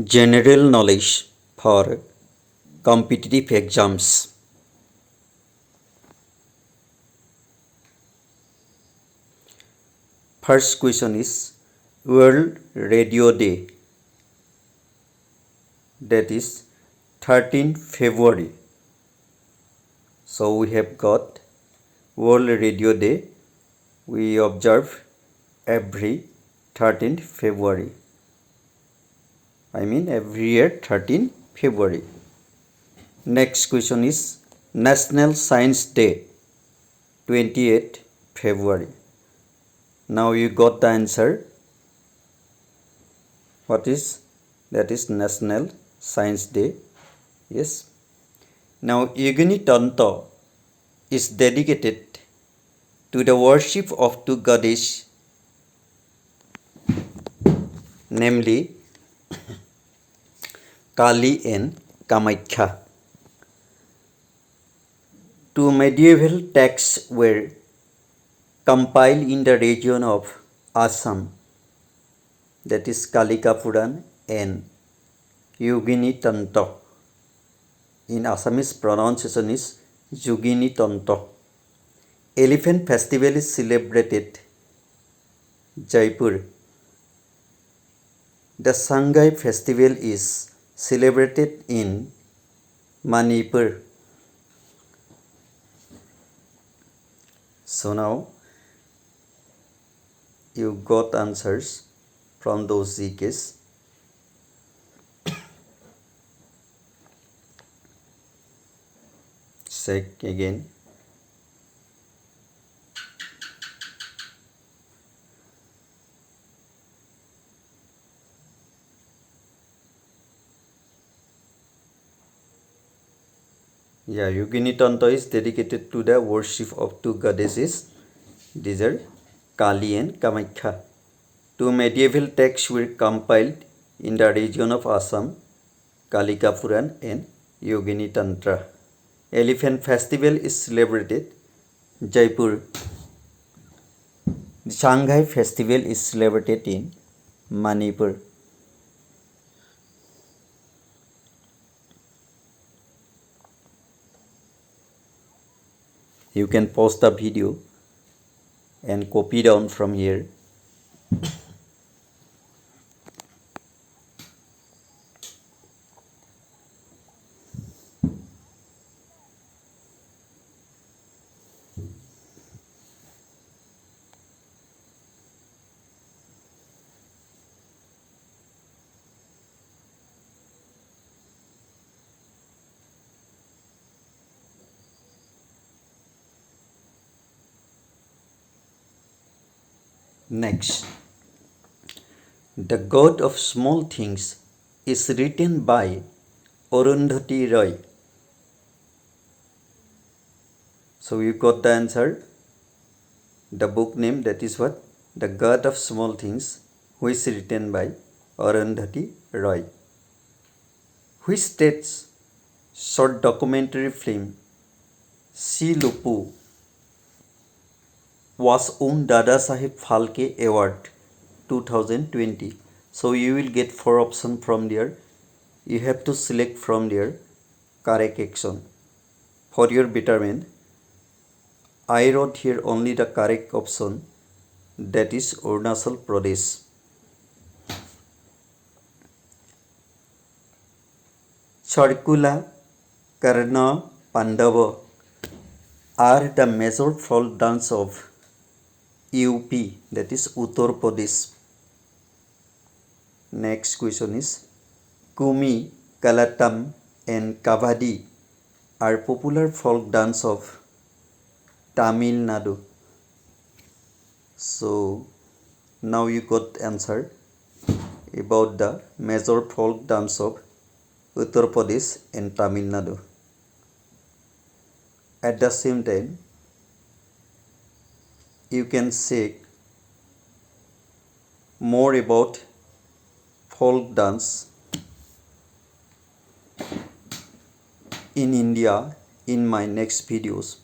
General knowledge for competitive exams. First question is World Radio Day, that is 13 February. So we have got World Radio Day. We observe every 13th February. Every year 13 February. Next question is National Science Day, 28 February. Now you got the answer. What is that? Is National Science Day. Yes. Now Yogini Tantra is dedicated to the worship of two goddesses, namely Kali and Kamakhya. Two medieval texts were compiled in the region of Assam, that is Kalika Puran and Yogini Tantra. In Assamese pronunciation is Yogini Tantra. Elephant festival is celebrated Jaipur. The Sangai festival is celebrated in Manipur. So now you got answers from those GKs. Check again. Yeah, Yogini Tantra is dedicated to the worship of two goddesses. These are Kali and Kamakhya. Two medieval texts were compiled in the region of Assam, Kalika Puran and Yogini Tantra. Elephant festival is celebrated Jaipur. The Shanghai festival is celebrated in Manipur. You can pause the video and copy down from here. Next, The God of Small Things is written by Arundhati Roy. So you got the answer. The book name, that is what? The God of Small Things, which is written by Arundhati Roy. Which state's short documentary film Si Lupu was won Dada Saheb Phalke Award 2020. So you will get 4 options from there. You have to select from there correct action. For your betterment, I wrote here only the correct option, that is Arunachal Pradesh. Charkula, Karna, Pandava are the major folk dance of UP, that is Uttar Pradesh. Next question is Kumi, Kalatam and Kavadi are popular folk dance of Tamil Nadu. So now you got answer about the major folk dance of Uttar Pradesh and Tamil Nadu. At the same time, you can check more about folk dance in India in my next videos.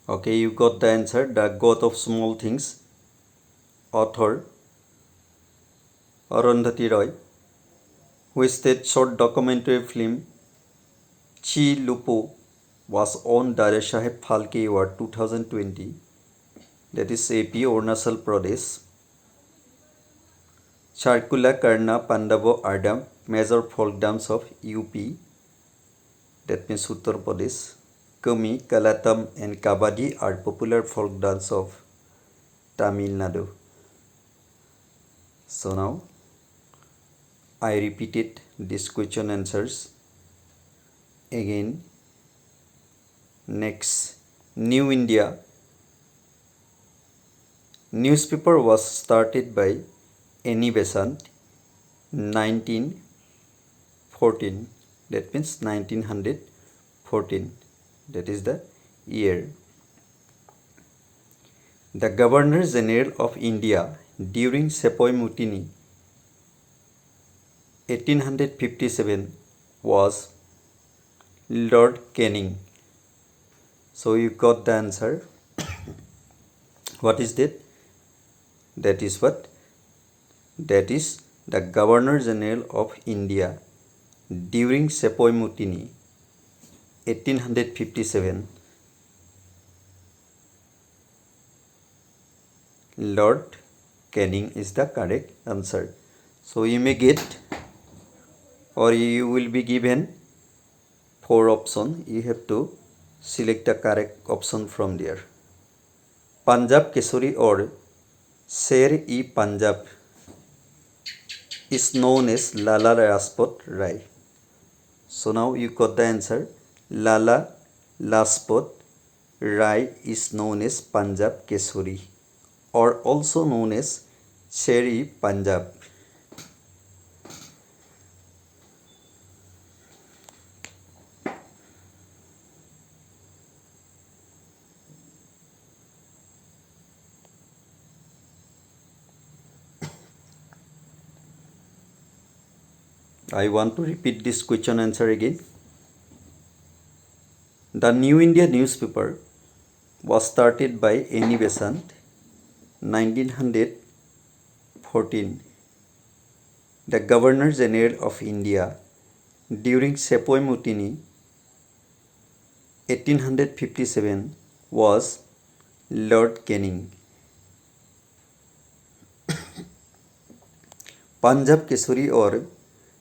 Okay, you got the answer. The God of Small Things. Author Arundhati Roy. Which that short documentary film Chi Lupo was on Dara Saheb Phalke Award 2020. That is AP Arunachal Pradesh. Charkula Karna Pandavo Ardam, major folk dance of UP. That means Uttar Pradesh. Kumi, Kalatam and Kabaddi are popular folk dance of Tamil Nadu. So now I repeated this question answers again. Next, New India newspaper was started by Annie Besant 1914. That means 1914. That is the year. The Governor General of India during Sepoy Mutiny 1857 was Lord Canning. So you got the answer. What is that? That is what? That is the Governor General of India during Sepoy Mutiny 1857. Lord Canning is the correct answer. So you may get, or you will be given 4 options. You have to select the correct option from there. Punjab Kesari or Sher-e-Punjab is known as Lala Lajpat Rai. So now you got the answer. Lala Lajpat Rai is known as Punjab Kesari, or also known as Sher-e-Punjab. I want to repeat this question answer again. The New India newspaper was started by Annie Besant 1914. The Governor General of India during Sepoy Mutiny 1857 was Lord Canning. Punjab Kesari or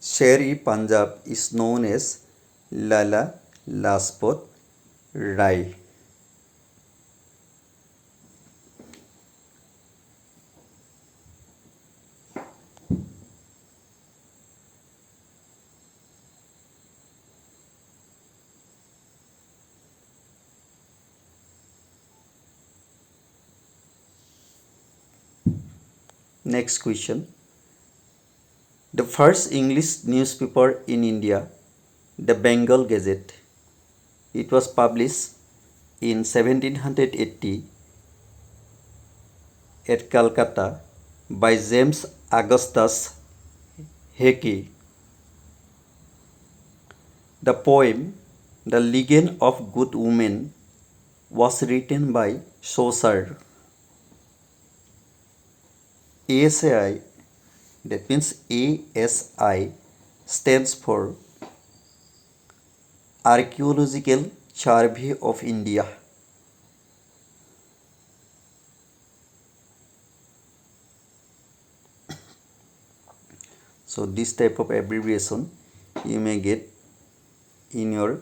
Sher-e-Punjab is known as Lala Lajpat Rai. Next question. The first English newspaper in India, the Bengal Gazette. It was published in 1780 at Calcutta by James Augustus Hickey. The poem The Legend of Good Women was written by Chaucer. ASI, that means ASI stands for Archaeological Survey of India. So this type of abbreviation you may get in your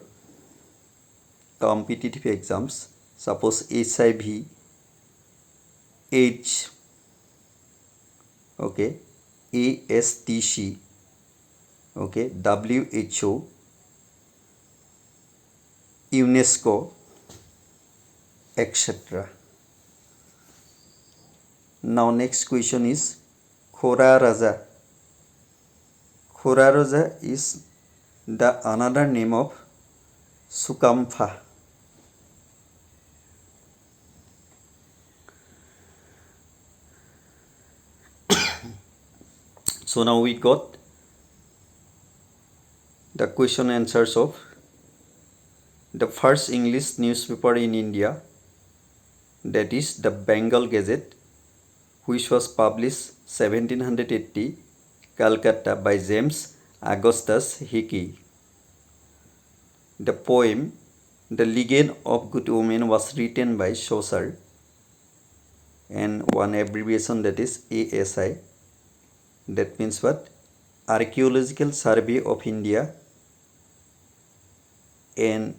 competitive exams. Suppose HIV, AIDS, okay, ASTC, okay, WHO, UNESCO, etc. Now next question is Khora Raja. Khora Raja is the another name of Sukamfa. So now we got the question answers of the first English newspaper in India, that is the Bengal Gazette, which was published 1780, Calcutta, by James Augustus Hickey. The poem The Legend of Good Women was written by Chaucer, and one abbreviation, that is ASI. That means what? Archaeological Survey of India. And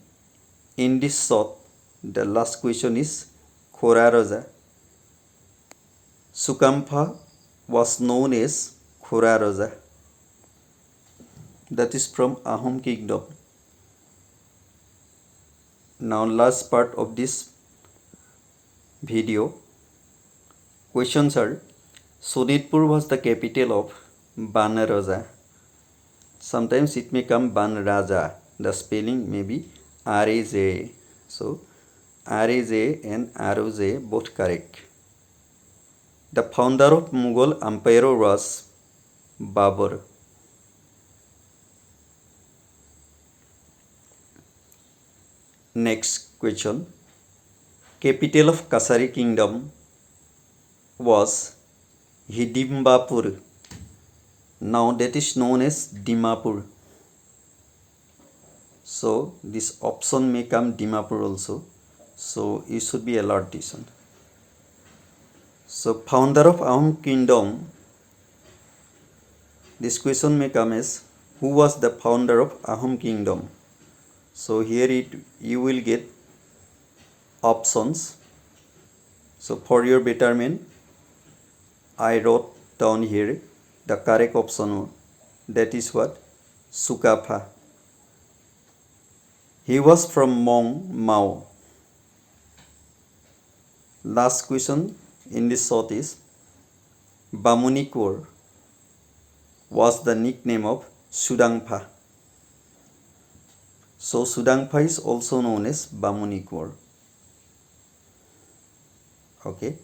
in this short, the last question is Khora Raja. Sukampa was known as Khora Raja. That is from Ahom Kingdom. Now last part of this video. Questions are: Sonitpur was the capital of Ban Raja. Sometimes it may come Ban Raja. The spelling may be R-A-J. So R-A-J and R-O-J both correct. The founder of Mughal Empire was Babur. Next question. Capital of Kasari Kingdom was Hidimbapur. Now that is known as Dimapur. So this option may come Dimapur also. So you should be alert this one. So founder of Ahom Kingdom. This question may come as who was the founder of Ahom Kingdom? So here you will get options. So for your betterment, I wrote down here the correct option. That is what? Sukapha. He was from Mong Mao. Last question in this short is Bamunikwar was the nickname of Sudangpha. So Sudangpha is also known as Bamunikwar. Okay.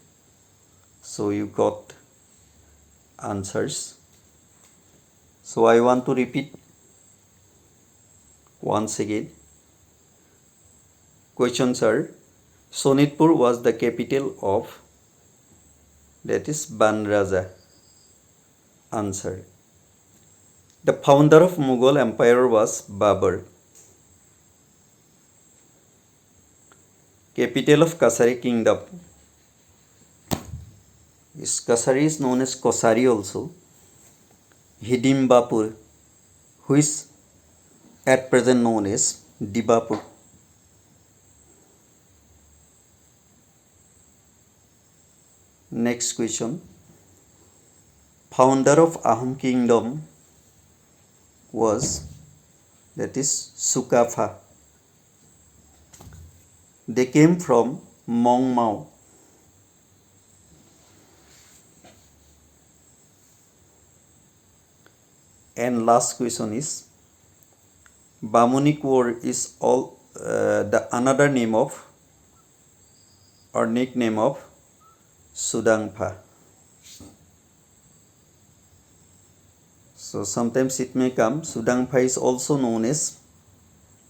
So you got answers. So I want to repeat once again. Questions are: Sonitpur was the capital of, that is Ban Raja. Answer. The founder of Mughal Empire was Babur. Capital of Kasari Kingdom. Kasari is known as Kosari also. Hidimbapur, who is at present known as Dibapur. Next question. Founder of Ahom Kingdom was, that is Sukapha. They came from Mong Mao. And last question is Bamunikwar is all the another name of or nickname of Sudangpha. So sometimes it may come Sudangpha is also known as,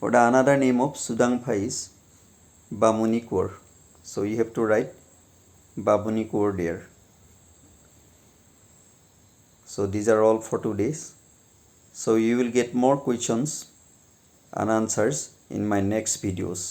or the another name of Sudangpha is Bamunikwar. So you have to write Bamunikwar there. So these are all for today's. So you will get more questions and answers in my next videos.